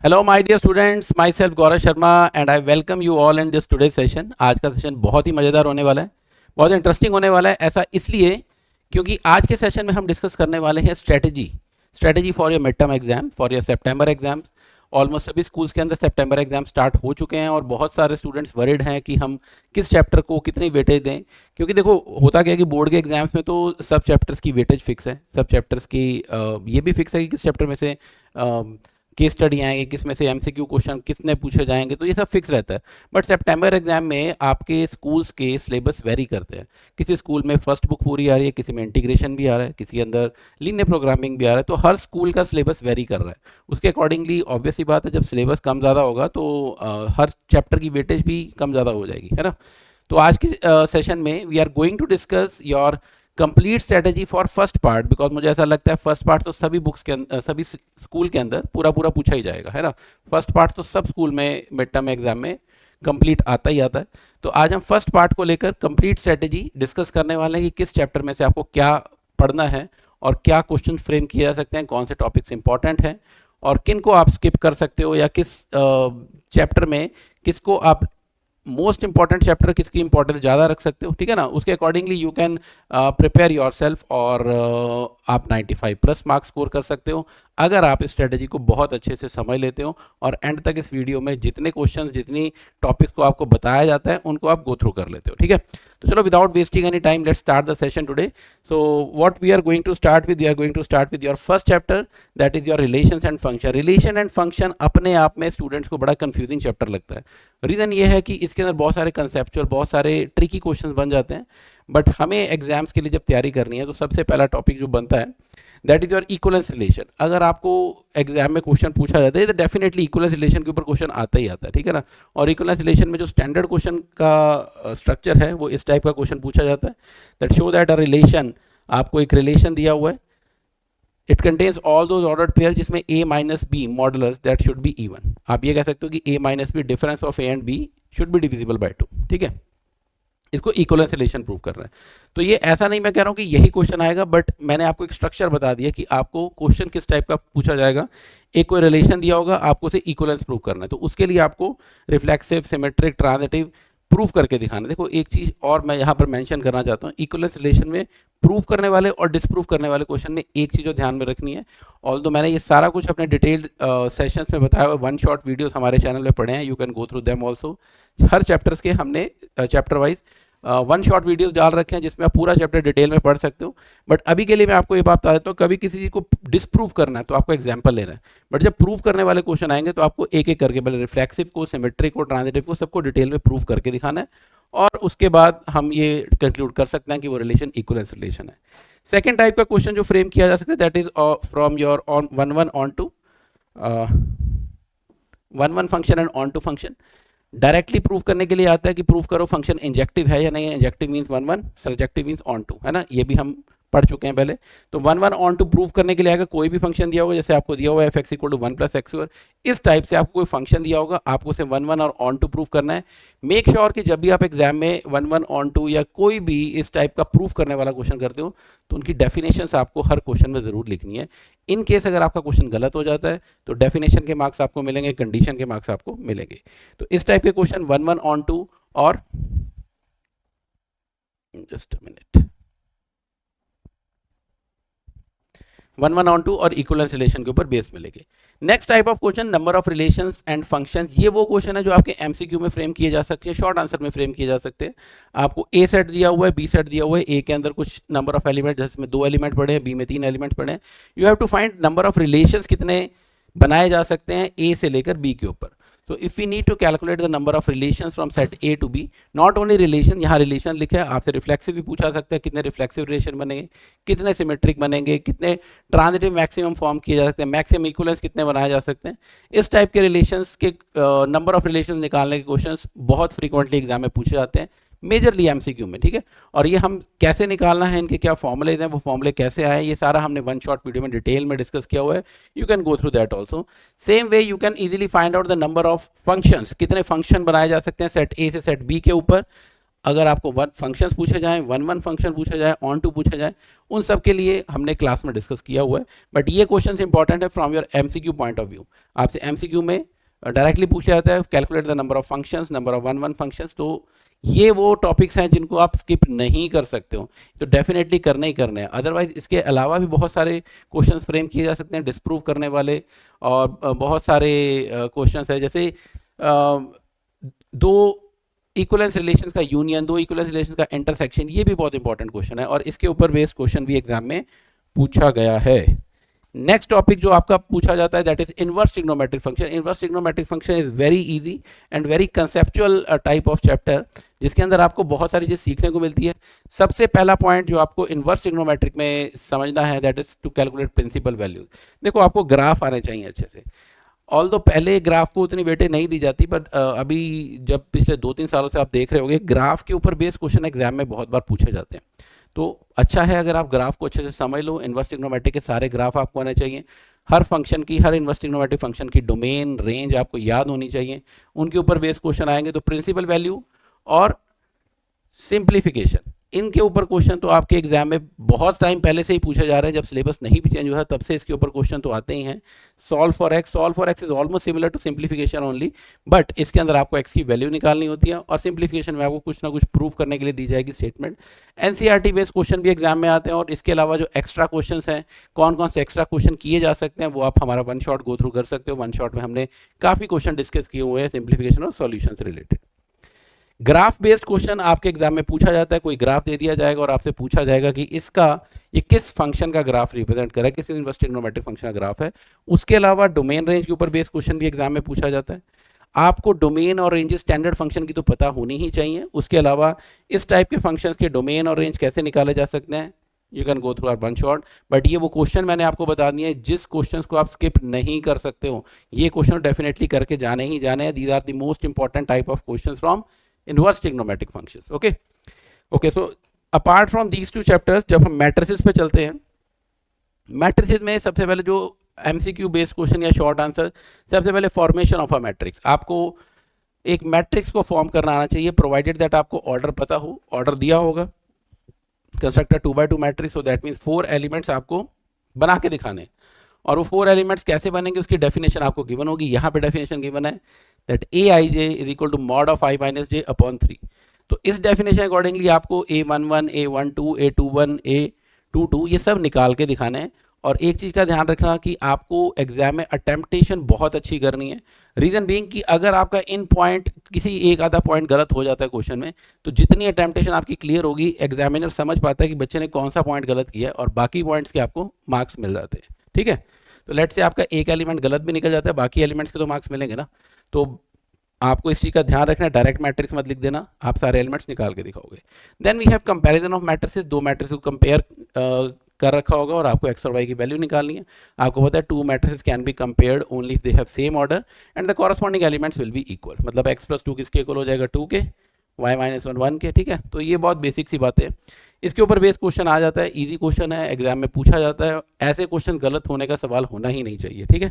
Hello my dear students, myself Gaurav Sharma and I welcome you all in this today session. आज का session बहुत ही मज़ेदार होने वाला है, बहुत इंटरेस्टिंग होने वाला है। ऐसा इसलिए क्योंकि आज के सेशन में हम डिस्कस करने वाले हैं strategy for your mid term exam, for your September exams. Almost सभी स्कूल्स के अंदर सितंबर एग्जाम स्टार्ट हो चुके हैं और बहुत सारे स्टूडेंट्स वरिड हैं कि हम किस चैप्टर को कितनी वेटेज दें। क्योंकि देखो होता क्या है कि बोर्ड के एग्जाम्स में तो सब चैप्टर्स की वेटेज फिक्स है, सब चैप्टर्स की ये भी फिक्स है कि किस चैप्टर में से केस स्टडी आएंगे, किस में से एमसीक्यू क्वेश्चन कितने पूछे जाएंगे, तो ये सब फिक्स रहता है। बट सितंबर एग्जाम में आपके स्कूल्स के सिलेबस वेरी करते हैं। किसी स्कूल में फर्स्ट बुक पूरी आ रही है, किसी में इंटीग्रेशन भी आ रहा है, किसी के अंदर लीनियर प्रोग्रामिंग भी आ रहा है। तो हर स्कूल का सिलेबस वेरी कर रहा है। उसके अकॉर्डिंगली ऑब्वियस ही बात है, जब सिलेबस कम ज़्यादा होगा तो हर चैप्टर की वेटेज भी कम ज़्यादा हो जाएगी, है ना। तो आज की सेशन में we are going to discuss your complete strategy for first part, because मुझे ऐसा लगता है फर्स्ट पार्ट तो सभी बुक्स के सभी स्कूल के अंदर पूरा पूरा पूछा ही जाएगा, है ना। फर्स्ट पार्ट तो सब स्कूल में मिड टर्म एग्जाम में कंप्लीट आता ही आता है। तो आज हम फर्स्ट पार्ट को लेकर कंप्लीट स्ट्रेटेजी डिस्कस करने वाले हैं कि किस चैप्टर में से आपको क्या पढ़ना है और क्या क्वेश्चन फ्रेम किए जा सकते हैं, कौन से टॉपिक्स इंपॉर्टेंट हैं और किन को आप स्किप कर सकते हो, या किस चैप्टर में किसको आप मोस्ट इंपॉर्टेंट चैप्टर किसकी इंपॉर्टेंस ज़्यादा रख सकते हो, ठीक है ना। उसके accordingly you can prepare your self और आप 95+ मार्क्स स्कोर कर सकते हो अगर आप इस स्ट्रेटेजी को बहुत अच्छे से समझ लेते हो और एंड तक इस वीडियो में जितने क्वेश्चंस जितनी टॉपिक्स को आपको बताया जाता है उनको आप गो थ्रू कर लेते हो, ठीक है। तो चलो without wasting any time let's start the session today. So what we are going to start with, we are going to start with your first chapter, that is your relations and function. Relation and function अपने आप में students को बड़ा confusing chapter लगता है। Reason ये है कि इसके अंदर बहुत सारे कंसेप्चुअल, बहुत सारे ट्रिकी क्वेश्चंस बन जाते हैं। बट हमें एग्जाम्स के लिए जब तैयारी करनी है तो सबसे पहला टॉपिक जो बनता है that is your equivalence relation. अगर आपको एग्जाम में क्वेश्चन पूछा जाता है तो डेफिनेटली इक्वलेंस रिलेशन के ऊपर क्वेश्चन आता ही आता है, ठीक है ना। और इक्वलेंस रिलेशन में जो स्टैंडर्ड क्वेश्चन का स्ट्रक्चर है वो इस टाइप का क्वेश्चन पूछा जाता है, that show that a relation, आपको एक रिलेशन दिया हुआ है, it contains all those ordered pair जिसमें a minus B modulus that should be even. आप ये कह सकते हो कि a minus B difference of a and b should be divisible by 2, ठीक है। इसको इक्वलेंस रिलेशन प्रूव कर रहा है। तो ये ऐसा नहीं मैं कह रहा हूँ कि यही क्वेश्चन आएगा, बट मैंने आपको एक स्ट्रक्चर बता दिया कि आपको क्वेश्चन किस टाइप का पूछा जाएगा। एक कोई रिलेशन दिया होगा, आपको उसे इक्वलेंस प्रूव करना है, तो उसके लिए आपको रिफ्लेक्सिव, सिमेट्रिक, ट्रांजिटिव प्रूफ करके दिखाना। देखो एक चीज़ और मैं यहाँ पर मेंशन करना चाहता हूँ, इक्वलेंस रिलेशन में प्रूफ करने वाले और डिसप्रूव करने वाले क्वेश्चन में एक चीज़ जो ध्यान में रखनी है, ऑल्दो मैंने ये सारा कुछ अपने डिटेल्ड सेशंस में बताया हुआ, वन शॉट वीडियोस हमारे चैनल में पड़े हैं, you can go through them also. Her chapters के हमने chapter wise one shot videos डाल रखे हैं जिसमें आप पूरा चैप्टर डिटेल में पढ़ सकते हो। बट अभी के लिए मैं आपको ये बात बता देता हूँ, कभी किसी चीज़ को डिसप्रूव करना है तो आपको एग्जाम्पल लेना है, बट जब प्रूव करने वाले क्वेश्चन आएंगे तो आपको एक एक करके, पहले रिफ्लेक्सिव को, सिमेट्रिक को, ट्रांजिटिव को, सबको डिटेल में प्रूव करके दिखाना है और उसके बाद हम ये कंक्लूड कर सकते हैं कि वो रिलेशन इक्वलेंस रिलेशन है। सेकेंड टाइप का क्वेश्चन जो फ्रेम किया जा सकता है that is from your on one onto one function and onto function. Directly proof करने के लिए आता है कि प्रूफ करो फंक्शन इंजेक्टिव है या नहीं है। Injective means one, subjective means onto, है ना, ये भी हम पढ़ चुके हैं पहले। तो वन ऑन टू प्रूफ करने के लिए आएगा, कोई भी फंक्शन दिया होगा, जैसे आपको दिया हुआ है f(x = 1 + x²), इस टाइप से आपको कोई फंक्शन दिया होगा, आपको उसे वन और ऑन टू प्रूफ करना है। मेक श्योर कि जब भी आप एग्जाम में वन ऑन टू या कोई भी इस टाइप का प्रूफ करने वाला क्वेश्चन करते हो तो उनकी डेफिनेशंस आपको हर क्वेश्चन में ज़रूर लिखनी है। इन केस अगर आपका क्वेश्चन गलत हो जाता है तो डेफिनेशन के मार्क्स आपको मिलेंगे, कंडीशन के मार्क्स आपको मिलेंगे। तो इस टाइप के क्वेश्चन वन ऑन टू और just a minute one onto और इक्वलेंस रिलेशन के ऊपर बेस मिलेगी। Next type of question number of relations and functions. ये वो क्वेश्चन है जो आपके एमसीक्यू में फ्रेम किए जा सकते हैं, शॉर्ट आंसर में फ्रेम किए जा सकते हैं। आपको ए सेट दिया हुआ है, बी सेट दिया हुआ है, ए के अंदर कुछ नंबर ऑफ एलिमेंट, जिसमें 2 एलिमेंट पड़े हैं, बी में 3 एलिमेंट पड़े हैं। You have to find number of relations कितने बनाए जा सकते हैं ए से लेकर बी के ऊपर। तो if we need to calculate the number of relations from set A to B, not only relation, यहाँ रिलेशन लिखा है, आपसे रिफ्लेक्सिव भी पूछा सकता है, कितने रिफ्लेक्सिव रिलेशन बनेंगे, कितने सिमेट्रिक बनेंगे, कितने ट्रांजिटिव मैक्सिमम फॉर्म किए जा सकते हैं, मैक्सिमम इक्वलेंस कितने बनाए जा सकते हैं। इस टाइप के रिलेशंस के नंबर ऑफ रिलेशंस निकालने के क्वेश्चंस बहुत फ्रीक्वेंटली एग्जाम में पूछे जाते हैं, मेजरली एमसीक्यू में, ठीक है। और ये हम कैसे निकालना है, इनके क्या फॉर्मूलेज हैं, वो फॉर्मूले कैसे आए, ये सारा हमने वन शॉट वीडियो में डिटेल में डिस्कस किया हुआ है, you can go through that also. Same way you can easily find out the number of functions, कितने फंक्शन बनाए जा सकते हैं सेट ए से सेट बी के ऊपर। अगर आपको वन फंक्शंस पूछे जाएं, वन फंक्शन पूछा जाए, ऑन टू पूछा जाए, उन सब के लिए हमने क्लास में डिस्कस किया हुआ है। बट ये क्वेश्चन इंपॉर्टेंट है from your MCQ point of view. आपसे एमसीक्यू में डायरेक्टली पूछा जाता है calculate the number of functions, number of one functions. तो ये वो टॉपिक्स हैं जिनको आप स्किप नहीं कर सकते हो, तो डेफिनेटली करने ही करने हैं। अदरवाइज इसके अलावा भी बहुत सारे क्वेश्चंस फ्रेम किए जा सकते हैं डिस्प्रूव करने वाले, और बहुत सारे क्वेश्चंस है, जैसे दो इक्वलेंस रिलेशंस का यूनियन, दो इक्वलेंस रिलेशंस का इंटरसेक्शन, ये भी बहुत इंपॉर्टेंट क्वेश्चन है और इसके ऊपर बेस्ड क्वेश्चन भी एग्जाम में पूछा गया है। नेक्स्ट टॉपिक जो आपका पूछा जाता है that is inverse trigonometric function. Inverse trigonometric function is very easy and very conceptual type of chapter, जिसके अंदर आपको बहुत सारी चीज़ सीखने को मिलती है। सबसे पहला पॉइंट जो आपको इनवर्स ट्रिग्नोमेट्रिक में समझना है that is to calculate principal values. देखो, आपको ग्राफ आने चाहिए अच्छे से। ऑल दो पहले ग्राफ को उतनी वेटेज नहीं दी जाती, बट अभी जब पिछले 2-3 सालों से आप देख रहे होंगे, ग्राफ के ऊपर बेस्ड क्वेश्चन एग्जाम में बहुत बार पूछे जाते हैं। तो अच्छा है अगर आप ग्राफ को अच्छे से समझ लो। इनवर्स ट्रिग्नोमेट्रिक के सारे ग्राफ आपको आने चाहिए। हर फंक्शन की, हर इनवर्स ट्रिग्नोमेट्रिक फंक्शन की डोमेन, रेंज आपको याद होनी चाहिए। उनके ऊपर बेस्ड क्वेश्चन आएंगे। तो प्रिंसिपल वैल्यू और सिंप्लीफिकेशन, इनके ऊपर क्वेश्चन तो आपके एग्जाम में बहुत टाइम पहले से ही पूछा जा रहा है। जब सिलेबस नहीं भी चेंज हुआ तब से इसके ऊपर क्वेश्चन तो आते ही हैं। Solve for x is almost similar to simplification only, but इसके अंदर आपको एक्स की वैल्यू निकालनी होती है और सिंप्लीफिकेशन में आपको कुछ ना कुछ प्रूव करने के लिए दी जाएगी स्टेटमेंट। एनसीईआरटी बेस्ड क्वेश्चन भी एग्जाम में आते हैं, और इसके अलावा जो एक्स्ट्रा क्वेश्चन हैं, कौन कौन से एक्स्ट्रा क्वेश्चन किए जा सकते हैं, वो आप हमारा वन शॉट गो थ्रू कर सकते हो। वन शॉट में हमने काफ़ी क्वेश्चन डिस्कस किए हुए हैं सिंप्लीफिकेशन और सॉल्यूशन से रिलेटेड। ग्राफ बेस्ड क्वेश्चन आपके एग्जाम में पूछा जाता है। कोई ग्राफ दे दिया जाएगा और आपसे पूछा जाएगा कि ये किस फंक्शन का ग्राफ रिप्रेजेंट कर रहा है, किस इनवर्स ट्रिग्नोमेट्रिक फंक्शन का ग्राफ है। उसके अलावा डोमेन रेंज के ऊपर बेस्ड क्वेश्चन भी एग्जाम में पूछा जाता है। आपको डोमेन और रेंज स्टैंडर्ड फंक्शन की तो पता होनी ही चाहिए। उसके अलावा इस टाइप के फंक्शंस के डोमेन और रेंज कैसे निकाले जा सकते हैं, you can go through hour one shot. But ये वो क्वेश्चन मैंने आपको बता दिए जिस क्वेश्चंस को आप स्किप नहीं कर सकते हो। ये क्वेश्चन डेफिनेटली करके जाने ही जाने हैं। These are the most important type of question from inverse trigonometric functions. Okay, so apart from these two chapters, जब हम मैट्रिसेस पे चलते हैं, मैट्रिसेस में सबसे पहले जो एमसीक्यू बेस्ड क्वेश्चन या शॉर्ट आंसर, सबसे पहले फॉर्मेशन ऑफ अ मैट्रिक्स। आपको एक मैट्रिक्स को फॉर्म करना आना चाहिए, प्रोवाइडेड दैट आपको ऑर्डर पता हो। ऑर्डर दिया होगा, construct 2x2 matrix, so that means 4 elements आपको बना के दिखाने, और वो 4 एलिमेंट्स कैसे बनेंगे उसकी डेफिनेशन आपको गिवन होगी। यहाँ पे डेफिनेशन गिवन है that aij is equal to mod of i minus j upon 3। तो इस डेफिनेशन अकॉर्डिंगली आपको a11, a12, a21, a22 ये सब निकाल के दिखाने हैं। और एक चीज़ का ध्यान रखना कि आपको एग्जाम में अटेम्प्टेशन बहुत अच्छी करनी है। रीज़न बीइंग कि अगर आपका इन पॉइंट किसी एक आधा पॉइंट गलत हो जाता है क्वेश्चन में, तो जितनी अटेम्प्टेशन आपकी क्लियर होगी, एग्जामिनर समझ पाता है कि बच्चे ने कौन सा पॉइंट गलत किया है, और बाकी पॉइंट्स के आपको मार्क्स मिल जाते हैं। ठीक है, तो लेट से आपका एक एलिमेंट गलत भी निकल जाता है, बाकी एलिमेंट्स के तो मार्क्स मिलेंगे ना। तो आपको इस चीज़ का ध्यान रखना है, डायरेक्ट मैट्रिक्स मत लिख देना, आप सारे एलिमेंट्स निकाल के दिखाओगे। Then we have comparison of matrices. दो मैट्रिक्स को कंपेयर कर रखा होगा और आपको एक्स और वाई की वैल्यू निकालनी है। आपको पता है 2 matrices can be compared only if they have same order and the corresponding elements will be equal. मतलब x प्लस 2 किसके इक्वल हो जाएगा, 2 के, y माइनस 1 1 के। ठीक है, तो ये बहुत बेसिक सी बात है। इसके ऊपर बेस क्वेश्चन आ जाता है, इजी क्वेश्चन है, एग्जाम में पूछा जाता है। ऐसे क्वेश्चन गलत होने का सवाल होना ही नहीं चाहिए। ठीक है,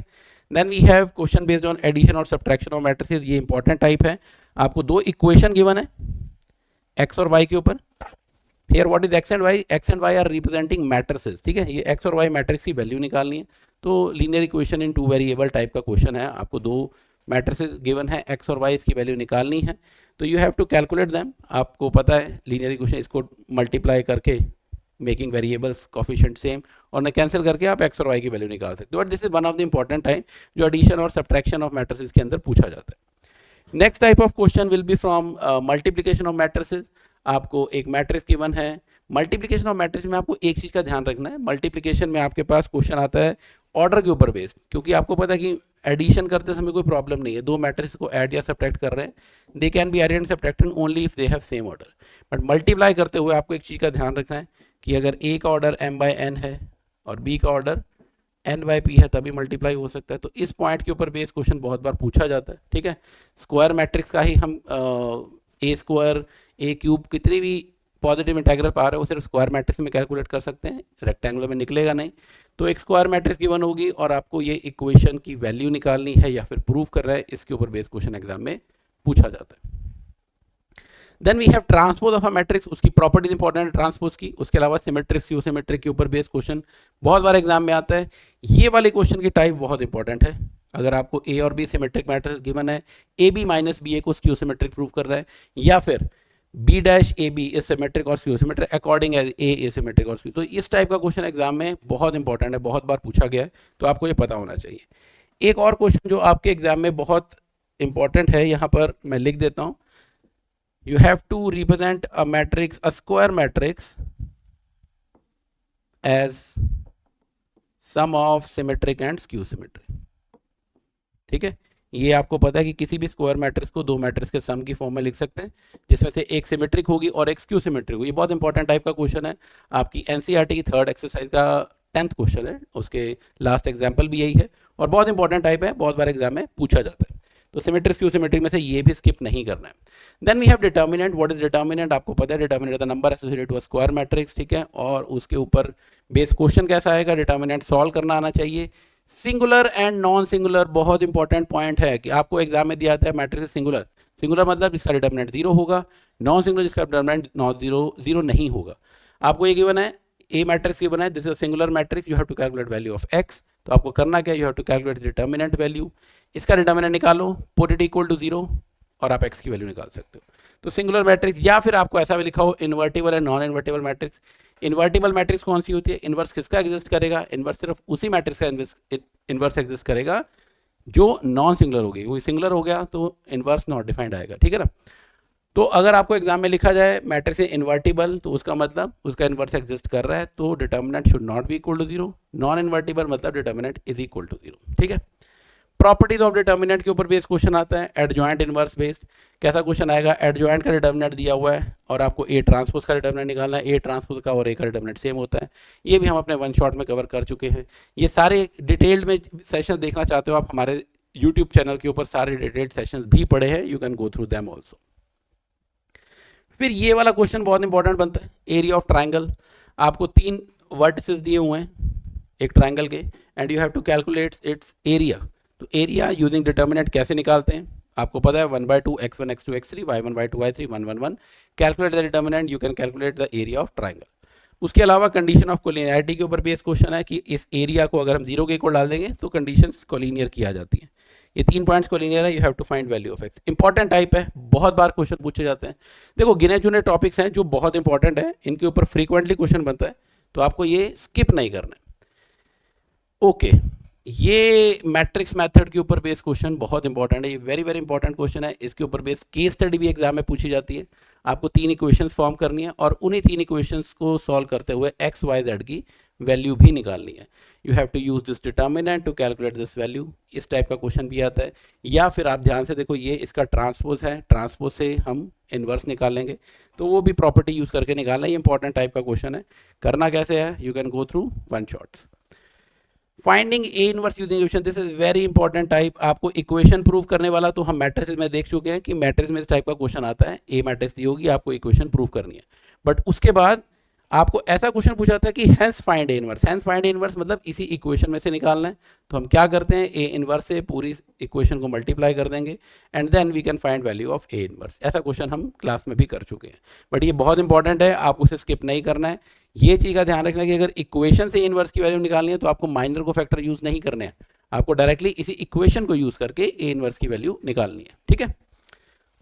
then we have question based on addition और सब्ट्रैक्शन ऑफ मैट्रिसेस। ये इंपॉर्टेंट टाइप है। आपको 2 इक्वेशन गिवन है x और y के ऊपर। Here what is x and y? x and y are representing matrices. ठीक है, ये x और y मैट्रिक्स की वैल्यू निकालनी है। तो linear equation in 2 variable type का क्वेश्चन है। आपको 2 मैट्रिसेस गिवन है, x और y, इसकी वैल्यू निकालनी है। तो you have to calculate them. आपको पता है लीनियर इक्वेशन, इसको मल्टीप्लाई करके मेकिंग वेरिएबल्स कोफिशिएंट सेम, और न कैंसिल करके आप x और y की वैल्यू निकाल सकते हो। But this is one of the important time जो एडिशन और सब्ट्रैक्शन ऑफ मैट्रिसेस के अंदर पूछा जाता है। Next type of question will be from multiplication of matrices. आपको एक मैट्रिक्स गिवन है, मल्टीप्लिकेशन ऑफ मैट्रिक्स में आपको एक चीज़ का ध्यान रखना है। मल्टीप्लिकेशन में आपके पास क्वेश्चन आता है ऑर्डर के ऊपर बेस्ड, क्योंकि आपको पता है कि एडिशन करते समय कोई प्रॉब्लम नहीं है। 2 मैट्रिक्स को ऐड या सब्ट्रैक्ट कर रहे हैं, they can be added and subtracted only if they have same order. But multiply करते हुए आपको एक चीज़ का ध्यान रखना है कि अगर a का ऑर्डर m/n है और b का ऑर्डर n/p है, तभी मल्टीप्लाई हो सकता है। तो इस पॉइंट के ऊपर बेस क्वेश्चन बहुत बार पूछा जाता है। ठीक है, स्क्वायर मैट्रिक्स का ही हम a स्क्वायर, a क्यूब, कितनी भी पॉजिटिव इंटीग्रल पा रहे हो सिर्फ स्क्वायर मैट्रिक्स में कैलकुलेट कर सकते हैं, रेक्टेंगुलर में निकलेगा नहीं। तो एक स्क्वायर मैट्रिक्स गिवन होगी और आपको ये इक्वेशन की वैल्यू निकालनी है या फिर प्रूव कर रहा है, इसके ऊपर बेस क्वेश्चन एग्जाम में पूछा जाता है। Then we have transpose of a matrix, उसकी प्रॉपर्टीज इंपॉर्टेंट है ट्रांसपोज की। उसके अलावा सिमेट्रिक यू सिमेट्रिक के ऊपर बेस्ड क्वेश्चन बहुत बार एग्जाम में आता है। ये वाले क्वेश्चन की टाइप बहुत इंपॉर्टेंट है। अगर आपको ए और बी सिमेट्रिक मैट्रिक्स गिवन है, A B minus B A को क्यू सिमेट्रिक प्रूव कर रहा है, या फिर B dash A B is symmetric और skew symmetric according as A symmetric और क्यू, तो इस टाइप का क्वेश्चन एग्जाम में बहुत इंपॉर्टेंट है, बहुत बार पूछा गया है, तो आपको ये पता होना चाहिए। एक और क्वेश्चन जो आपके एग्जाम में बहुत इंपॉर्टेंट है, यहाँ पर मैं लिख देता हूँ, you have to represent a matrix, a square matrix, as sum of symmetric and skew symmetric। ठीक है, ये आपको पता है कि किसी भी स्क्वायर मैट्रिक्स को दो मैट्रिक्स के सम की फॉर्म में लिख सकते हैं, जिसमें से एक सिमेट्रिक होगी और एक स्क्यू सिमेट्रिक होगी। ये बहुत इंपॉर्टेंट टाइप का क्वेश्चन है, आपकी एनसीईआरटी की थर्ड एक्सरसाइज का 10th क्वेश्चन है, उसके लास्ट एग्जाम्पल भी यही है और बहुत इंपॉर्टेंट टाइप है, बहुत बार एग्जाम में पूछा जाता है। तो सिमेट्रिक स्क्यू सिमेट्रिक में से ये भी स्किप नहीं करना है। Then we have determinant. What is determinant? आपको पता है determinant the number associated to a square matrix, ठीक है, और उसके ऊपर बेस क्वेश्चन कैसा आएगा, डिटर्मिनेंट सॉल्व करना आना चाहिए। सिंगुलर एंड नॉन सिंगुलर बहुत इंपॉर्टेंट पॉइंट है कि आपको एग्जाम में दिया जाता है मैट्रिक्स सिंगुलर, सिंगुलर मतलब जिसका डिटर्मिनेंट 0 होगा, नॉन सिंगुलर जिसका डिटर्मिनेंट नॉट जीरो नहीं होगा। आपको ये गिवन है, ए मैट्रिक्स गिवन है, this is a singular matrix, you have to calculate value of x. तो आपको करना क्या, you have to calculate determinant value, इसका डिटर्मिनेंट निकालो, पुट इट इक्वल टू 0 और आप एक्स की वैल्यू निकाल सकते हो। तो सिंगुलर मैट्रिक्स, या फिर आपको ऐसा भी लिखा हो invertible and non invertible matrix. Invertible matrix कौन सी होती है? इन्वर्स किसका एग्जिस्ट करेगा? इन्वर्स सिर्फ उसी मैट्रिक्स का इन्वर्स एग्जिस्ट करेगा जो नॉन सिंगुलर होगी, क्योंकि सिंगुलर हो गया तो इन्वर्स नॉट डिफाइंड आएगा, ठीक है ना। तो अगर आपको एग्जाम में लिखा जाए मैट्रिक्स इन्वर्टिबल, तो उसका मतलब उसका इन्वर्स एग्जिस्ट कर रहा है, तो determinant should not be equal to 0। Non invertible मतलब डिटर्मिनेंट इज इक्वल टू 0, ठीक है। प्रॉपर्टीज ऑफ डिटर्मिनेंट के ऊपर बेस्ड क्वेश्चन आता है, एडजॉइंट इनवर्स बेस्ड। कैसा क्वेश्चन आएगा? एडजॉइंट का डिटर्मिनेंट दिया हुआ है और आपको ए ट्रांसपोज का डिटर्मिनेंट निकालना है, ए ट्रांसपोज का और ए का डिटर्मिनेंट सेम होता है। ये भी हम अपने वन शॉट में कवर कर चुके हैं। ये सारे डिटेल्ड में सेशन देखना चाहते हो आप, हमारे यूट्यूब चैनल के ऊपर सारे डिटेल्ड सेशंस भी पड़े हैं, you can go through them also. फिर ये वाला क्वेश्चन बहुत इंपॉर्टेंट बनता है, एरिया ऑफ ट्राइंगल। आपको 3 वर्टिसेस दिए हुए हैं एक ट्राइंगल के, and you have to calculate its area. तो एरिया यूजिंग डिटर्मिनेंट कैसे निकालते हैं? आपको पता है 1/2 x1 x2 x3 y1 y2 y3 1 1 1। Calculate the determinant, you can calculate the area of triangle. उसके अलावा कंडीशन ऑफ कोलिनियरिटी के ऊपर बेस्ड क्वेश्चन है कि इस एरिया को अगर हम 0 के इक्वल डाल देंगे तो कंडीशंस कोलिनियर की आ जाती है। ये 3 पॉइंट्स कोलिनियर है, you have to find value of x. Important type है, बहुत बार क्वेश्चन पूछे जाते हैं। देखो गिने चुने टॉपिक्स हैं जो बहुत इंपॉर्टेंट है, इनके ऊपर फ्रीक्वेंटली क्वेश्चन बनता है, तो आपको ये स्किप नहीं करना है। ओके, ये मैट्रिक्स मेथड के ऊपर बेस्ड क्वेश्चन बहुत इंपॉर्टेंट है, ये वेरी वेरी इंपॉर्टेंट क्वेश्चन है। इसके ऊपर बेस्ड केस स्टडी भी एग्जाम में पूछी जाती है। आपको 3 इक्वेशंस फॉर्म करनी है और उन्हीं 3 इक्वेशंस को सॉल्व करते हुए एक्स वाई जेड की वैल्यू भी निकालनी है। You have to use this determinant to calculate this value. इस टाइप का क्वेश्चन भी आता है। या फिर आप ध्यान से देखो, ये इसका ट्रांसपोज है, ट्रांसपोज से हम इनवर्स निकालेंगे, तो वो भी प्रॉपर्टी यूज करके निकालना। ये इंपॉर्टेंट टाइप का क्वेश्चन है। करना कैसे है, you can go through one shots. Finding A inverse using equation, this is very important type. आपको इक्वेशन प्रूव करने वाला तो हम मैट्रिक्स में देख चुके हैं कि मैट्रिक्स में इस टाइप का क्वेश्चन आता है, ए मैट्रिक्स दी होगी, आपको इक्वेशन प्रूव करनी है। बट उसके बाद आपको ऐसा क्वेश्चन पूछा था कि hence find A inverse. Hence find A inverse मतलब इसी इक्वेशन में से निकालना है। तो हम क्या करते हैं, ए इनवर्स से पूरी इक्वेशन को मल्टीप्लाई कर देंगे and then we can find value of A inverse. ऐसा क्वेश्चन हम क्लास में भी कर चुके हैं, बट ये बहुत इंपॉर्टेंट है, आप उसे स्किप नहीं करना है। ये चीज़ का ध्यान रखना है कि अगर इक्वेशन से इनवर्स की वैल्यू निकालनी है तो आपको माइनर को फैक्टर यूज नहीं करने हैं, आपको डायरेक्टली इसी इक्वेशन को यूज करके ए इनवर्स की वैल्यू निकालनी है, ठीक है।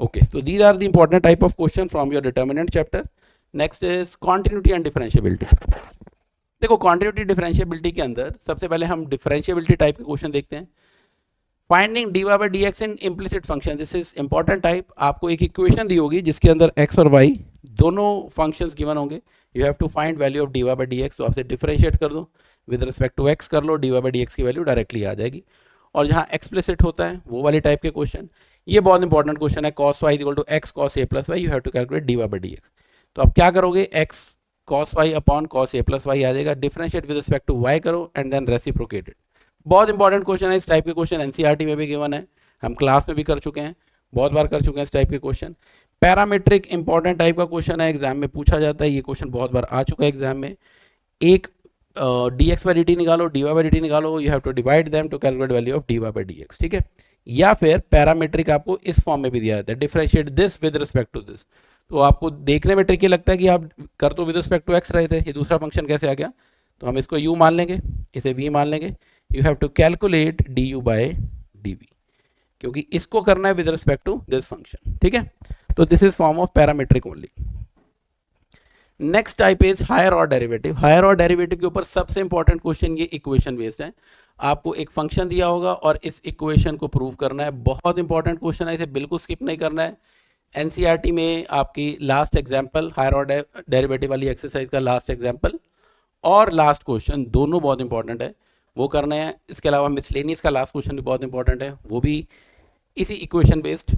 ओके, तो these are the important type of question from your determinant chapter. Next is continuity and differentiability. देखो कॉन्टिन्यूटी डिफरेंशिएबिलिटी के अंदर सबसे पहले हम डिफरेंशिएबिलिटी टाइप के क्वेश्चन देखते हैं। Finding dy by dx in implicit function, this is important type. आपको एक इक्वेशन दी होगी जिसके अंदर x और y दोनों फंक्शंस गिवन होंगे। You have to find value of dy by dx। तो आपसे डिफरेंशिएट कर दो, विद रिस्पेक्ट टू x कर लो, dy by dx की वैल्यू डायरेक्टली आ जाएगी। और जहाँ एक्सप्लिसिट होता है वो वाले टाइप के क्वेश्चन, ये बहुत इंपॉर्टेंट क्वेश्चन है। cos y equal to x cos a plus y, you have to calculate dy by dx। तो आप क्या करोगे, x cos y upon cos a plus Y आ जाएगा, differentiate with respect to y करो and then reciprocated. बहुत important question है, इस टाइप के क्वेश्चन एनसीईआरटी में भी गिवन है, हम क्लास में भी कर चुके हैं, बहुत बार कर चुके हैं इस टाइप के क्वेश्चन। पैरामीट्रिक इंपॉर्टेंट टाइप का क्वेश्चन है, एग्जाम में पूछा जाता है, ये क्वेश्चन बहुत बार आ चुका है एग्जाम में। एक dx by dt निकालो, dy by dt निकालो, you have to divide them to calculate value of dy by dx, ठीक है। या फिर पैरामीट्रिक आपको इस फॉर्म में भी दिया जाता है, differentiate this with respect to this. तो आपको देखने में ट्रिकी लगता है कि आप कर तो विद रिस्पेक्ट टू एक्स रहे थे, ये दूसरा फंक्शन कैसे आ गया। तो हम इसको u मान लेंगे, इसे v मान लेंगे। You have to calculate d u by d v, क्योंकि इसको करना है with respect to this function, ठीक है। तो this is form of parametric only. Next type is higher order derivative. Higher order derivative के ऊपर सबसे इंपॉर्टेंट क्वेश्चन ये इक्वेशन बेस्ड है। आपको एक फंक्शन दिया होगा और इस इक्वेशन को प्रूव करना है। बहुत इंपॉर्टेंट क्वेश्चन है, इसे बिल्कुल स्किप नहीं करना है। एनसीईआरटी में आपकी last example higher order derivative वाली एक्सरसाइज का लास्ट एग्जांपल और लास्ट क्वेश्चन दोनों बहुत इंपॉर्टेंट है, वो करना है। इसके अलावा मिसलेनियस का लास्ट क्वेश्चन भी बहुत इंपॉर्टेंट है, वो भी इसी इक्वेशन बेस्ड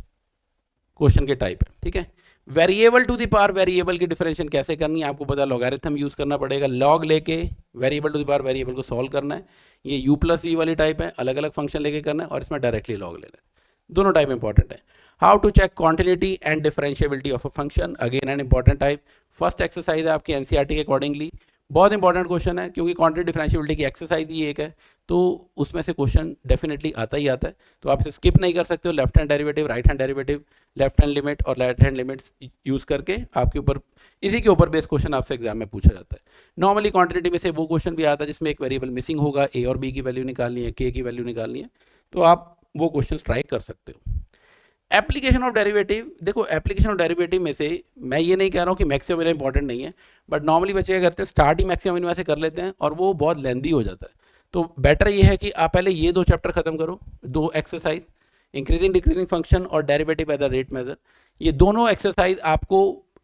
क्वेश्चन के टाइप है, ठीक है। Variable to the power variable की डिफरेंशिएशन कैसे करनी है आपको पता, लॉगरिथम यूज करना पड़ेगा। लॉग लेके variable to the power variable को सॉल्व करना है। ये यू प्लस वी वाली टाइप है, अलग अलग फंक्शन लेके करना है और इसमें डायरेक्टली लॉग लेना है। दोनों टाइप इंपॉर्टेंट है। How to check continuity and differentiability of a function, again an important type. First exercise है आपकी एनसीईआरटी के अकॉर्डिंगली, बहुत इंपॉर्टेंट क्वेश्चन है क्योंकि क्वांटिटी डिफरेंशिएबिलिटी की एक्सरसाइज ही एक है, तो उसमें से क्वेश्चन डेफिनेटली आता ही आता है। तो आप इसे स्किप नहीं कर सकते हो। Left hand derivative, right hand derivative, left hand limit और राइट हैंड लिमिट्स यूज करके आपके ऊपर इसी के ऊपर बेस क्वेश्चन आपसे एग्जाम में पूछा जाता है। नॉर्मली क्वांटिटी में से वो क्वेश्चन भी आता है जिसमें एक वेरिएबल मिसिंग होगा, ए और बी की वैल्यू निकालनी है, के की वैल्यू निकालनी है, तो आप वो क्वेश्चन ट्राई कर सकते हो। एप्लीकेशन ऑफ डेरिवेटिव, देखो एप्लीकेशन ऑफ डेरिवेटिव में से मैं ये नहीं कह रहा हूँ कि मैक्सिमम मिनिमम इंपॉर्टेंट नहीं है, बट नॉर्मली बच्चे क्या करते हैं स्टार्ट ही मैक्सिमम मिनिमम से कर लेते हैं और वो बहुत लेंदी हो जाता है। तो बेटर ये है कि आप पहले ये दो चैप्टर खत्म करो, दो एक्सरसाइज, इंक्रीजिंग डिक्रीजिंग फंक्शन और derivative as a rate measure. ये दोनों एक्सरसाइज आपको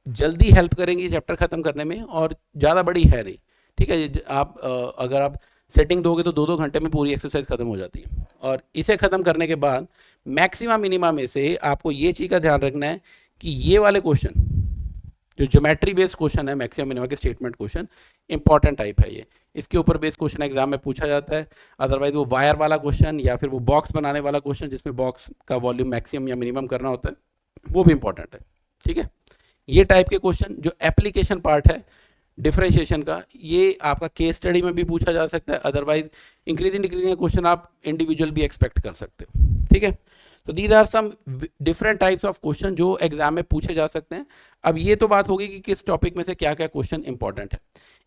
जल्दी हेल्प करेंगी चैप्टर खत्म करने में और ज़्यादा बड़ी है नहीं, ठीक है। आप अगर आप सेटिंग दोगे तो 2-2 घंटे में पूरी एक्सरसाइज खत्म हो जाती है। और इसे खत्म करने के बाद मैक्सिमम मिनिमा में से आपको ये चीज़ का ध्यान रखना है कि ये वाले क्वेश्चन जो ज्योमेट्री बेस्ड क्वेश्चन है, मैक्सिमम मिनिमा के स्टेटमेंट क्वेश्चन, इंपॉर्टेंट टाइप है ये, इसके ऊपर बेस्ड क्वेश्चन एग्जाम में पूछा जाता है। अदरवाइज वो वायर वाला क्वेश्चन या फिर वो बॉक्स बनाने वाला क्वेश्चन जिसमें बॉक्स का वॉल्यूम मैक्सिमम या मिनिमम करना होता है, वो भी इंपॉर्टेंट है, ठीक है। ये टाइप के क्वेश्चन जो एप्लीकेशन पार्ट है डिफरेंशिएशन का, ये आपका केस स्टडी में भी पूछा जा सकता है। अदरवाइज इंक्रीजिंग डिक्रीजिंग क्वेश्चन आप इंडिविजुअल भी एक्सपेक्ट कर सकते हो, ठीक है। तो these are some different types of question जो एग्जाम में पूछे जा सकते हैं। अब ये तो बात होगी कि किस टॉपिक में से क्या क्या क्वेश्चन इंपॉर्टेंट है।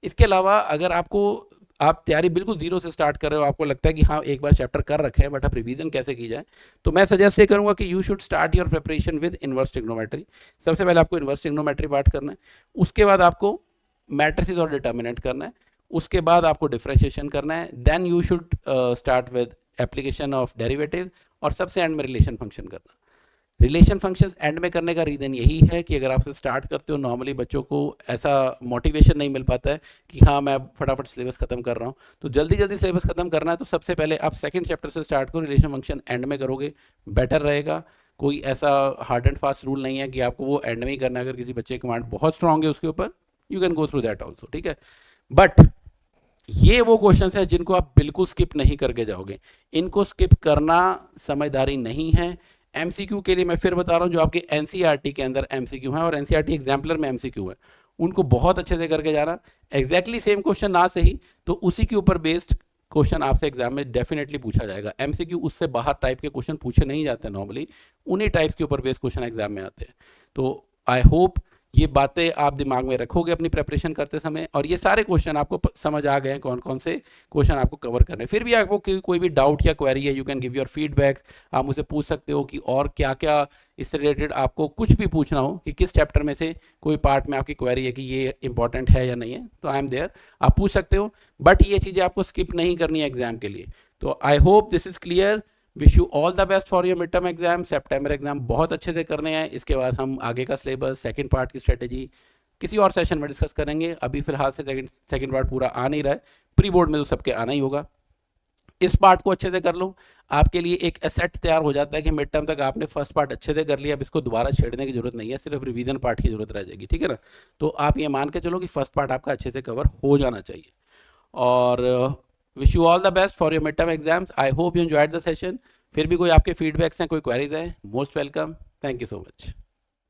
इसके अलावा अगर आप तैयारी बिल्कुल जीरो से स्टार्ट कर रहे हो, आपको लगता है कि हाँ एक बार चैप्टर कर रखे हैं बट अब रिवीजन कैसे की जाए, तो मैं सजेस्ट ये करूंगा कि you should start your preparation with inverse trigonometry. सबसे पहले आपको इनवर्स ट्रिग्नोमेट्री पार्ट करना है, उसके बाद आपको मैट्रिसेस और डिटर्मिनेंट करना है, उसके बाद आपको डिफरेंशिएशन करना है, then you should start with application of derivative और सबसे एंड में रिलेशन फंक्शन करना। रिलेशन फंक्शंस एंड में करने का रीज़न यही है कि अगर आपसे स्टार्ट करते हो, नॉर्मली बच्चों को ऐसा मोटिवेशन नहीं मिल पाता है कि हाँ मैं फटाफट सिलेबस खत्म कर रहा हूँ, तो जल्दी जल्दी सिलेबस खत्म करना है तो सबसे पहले आप सेकंड चैप्टर से स्टार्ट करो, रिलेशन फंक्शन एंड में करोगे बेटर रहेगा। कोई ऐसा हार्ड एंड फास्ट रूल नहीं है कि आपको वो एंड में ही करना है। अगर किसी बच्चे की कमांड बहुत स्ट्रांग है उसके ऊपर, you can go through that also, ठीक है। बट ये वो क्वेश्चंस है जिनको आप बिल्कुल स्किप नहीं करके जाओगे, इनको स्किप करना समझदारी नहीं है। एमसीक्यू के लिए मैं फिर बता रहा हूँ, जो आपके एनसीईआरटी के अंदर एमसीक्यू है और एनसीईआरटी एग्जाम्पलर में एमसीक्यू है, उनको बहुत अच्छे से करके जाना। एग्जैक्टली सेम क्वेश्चन ना सही तो उसी के ऊपर बेस्ड क्वेश्चन आपसे एग्जाम में डेफिनेटली पूछा जाएगा। एमसीक्यू उससे बाहर टाइप के क्वेश्चन पूछे नहीं जाते, नॉर्मली उन्हीं टाइप्स के ऊपर बेस्ड क्वेश्चन एग्जाम में आते हैं। तो आई होप ये बातें आप दिमाग में रखोगे अपनी प्रिपरेशन करते समय, और ये सारे क्वेश्चन आपको समझ आ गए हैं कौन कौन से क्वेश्चन आपको कवर करने हैं। फिर भी आपको कोई भी डाउट या क्वेरी है, you can give your feedback, आप मुझसे पूछ सकते हो कि और क्या क्या इससे रिलेटेड आपको कुछ भी पूछना हो कि किस चैप्टर में से कोई पार्ट में आपकी क्वेरी है कि ये इंपॉर्टेंट है या नहीं है, तो आई एम देयर, आप पूछ सकते हो। बट ये चीज़ें आपको स्किप नहीं करनी है एग्जाम के लिए। तो I hope this is clear. Wish you all the best for your mid term exam. September exam बहुत अच्छे से करने हैं। इसके बाद हम आगे का सिलेबस, सेकंड पार्ट की स्ट्रेटेजी किसी और सेशन में डिस्कस करेंगे। अभी फिलहाल से सेकंड पार्ट पूरा आ नहीं रहा है, प्री बोर्ड में तो सबके आना ही होगा। इस पार्ट को अच्छे से कर लो, आपके लिए एक एसेट तैयार हो जाता है कि मिड टर्म तक आपने फर्स्ट पार्ट अच्छे से कर लिया, अब इसको दोबारा छेड़ने की जरूरत नहीं है, सिर्फ रिवीजन पार्ट की जरूरत रह जाएगी, ठीक है ना। तो आप ये मान के चलो कि फर्स्ट पार्ट आपका अच्छे से कवर हो जाना चाहिए। और wish you all the best for your mid term exams. I hope you enjoyed the session. फिर भी कोई आपके फीडबैक्स हैं, कोई क्वेरीज है, most welcome. Thank you so much.